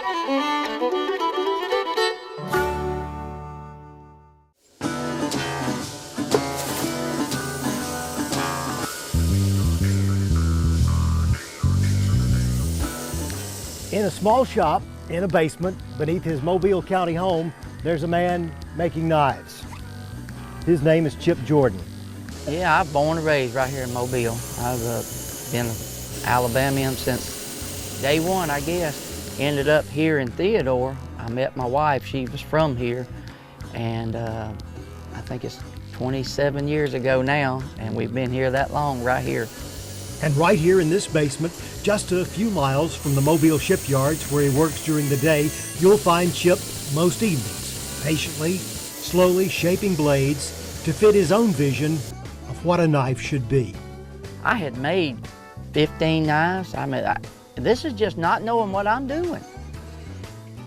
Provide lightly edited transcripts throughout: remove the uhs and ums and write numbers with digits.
In a small shop in a basement beneath his Mobile County home, there's a man making knives. His name is Chip Jordan. Yeah, I'm born and raised right here in Mobile. I've been Alabamian since day one, I guess. Ended up here in Theodore. I met my wife, she was from here, and I think it's 27 years ago now, and we've been here that long right here. And right here in this basement, just a few miles from the Mobile shipyards where he works during the day, you'll find Chip most evenings, patiently, slowly shaping blades to fit his own vision of what a knife should be. I had made 15 knives. This is just not knowing what I'm doing.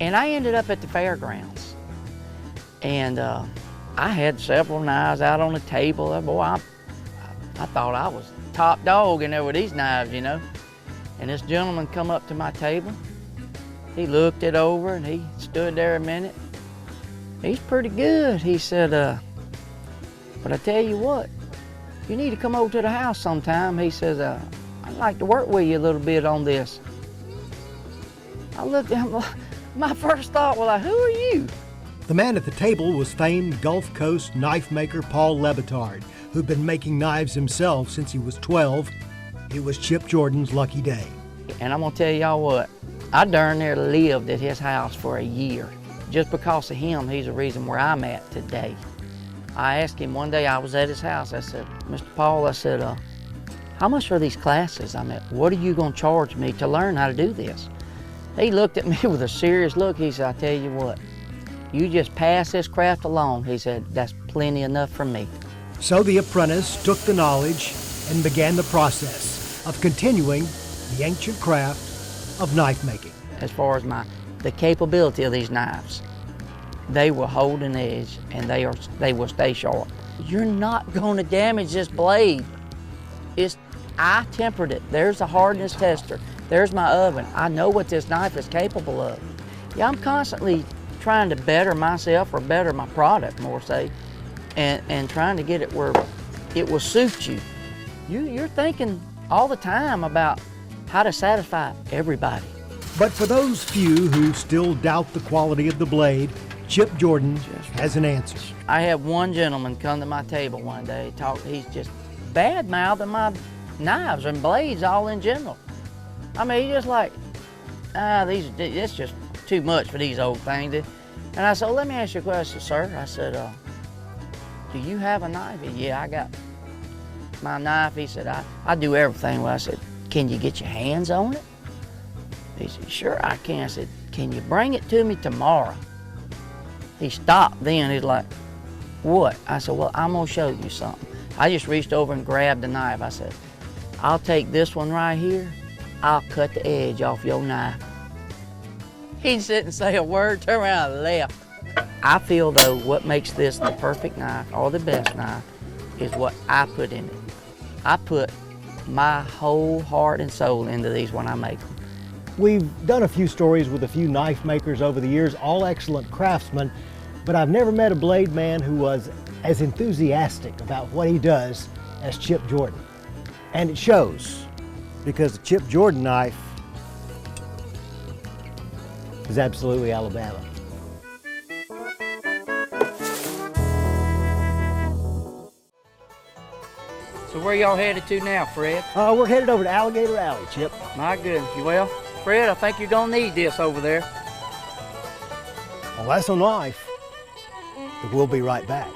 And I ended up at the fairgrounds. And I had several knives out on the table. Boy, I thought I was top dog in there with these knives, you know. And this gentleman come up to my table. He looked it over and he stood there a minute. He's pretty good. He said, but I tell you what, you need to come over to the house sometime. He says, I'd like to work with you a little bit on this. I looked at him, my first thought was, who are you? The man at the table was famed Gulf Coast knife maker Paul Levitard, who'd been making knives himself since he was 12. It was Chip Jordan's lucky day. And I'm gonna tell y'all what, I darn near lived at his house for a year. Just because of him, he's the reason where I'm at today. I asked him one day, I was at his house, I said, Mr. Paul, I said, how much are these classes? I mean, what are you gonna charge me to learn how to do this? He looked at me with a serious look. He said, I tell you what, you just pass this craft along. He said, that's plenty enough for me. So the apprentice took the knowledge and began the process of continuing the ancient craft of knife making. As far as the capability of these knives, they will hold an edge and they will stay sharp. You're not going to damage this blade. I tempered it. There's a hardness tester. There's my oven. I know what this knife is capable of. Yeah, I'm constantly trying to better myself or better my product, more say, and trying to get it where it will suit you. You're thinking all the time about how to satisfy everybody. But for those few who still doubt the quality of the blade, Chip Jordan has an answer. I had one gentleman come to my table one day, he's just bad-mouthing my knives and blades all in general. I mean, he's just like, it's just too much for these old things. And I said, well, let me ask you a question, sir. I said, do you have a knife? He said, yeah, I got my knife. He said, I do everything. Well, I said, can you get your hands on it? He said, sure I can. I said, can you bring it to me tomorrow? He stopped then. He's like, what? I said, well, I'm gonna show you something. I just reached over and grabbed the knife. I said, I'll take this one right here. I'll cut the edge off your knife. He didn't say a word, turned around and left. I feel though what makes this the perfect knife or the best knife is what I put in it. I put my whole heart and soul into these when I make them. We've done a few stories with a few knife makers over the years, all excellent craftsmen, but I've never met a blade man who was as enthusiastic about what he does as Chip Jordan. And it shows, because the Chip Jordan knife is absolutely Alabama. So where y'all headed to now, Fred? We're headed over to Alligator Alley, Chip. My goodness, well, Fred, I think you're gonna need this over there. Well, that's a knife. But we'll be right back.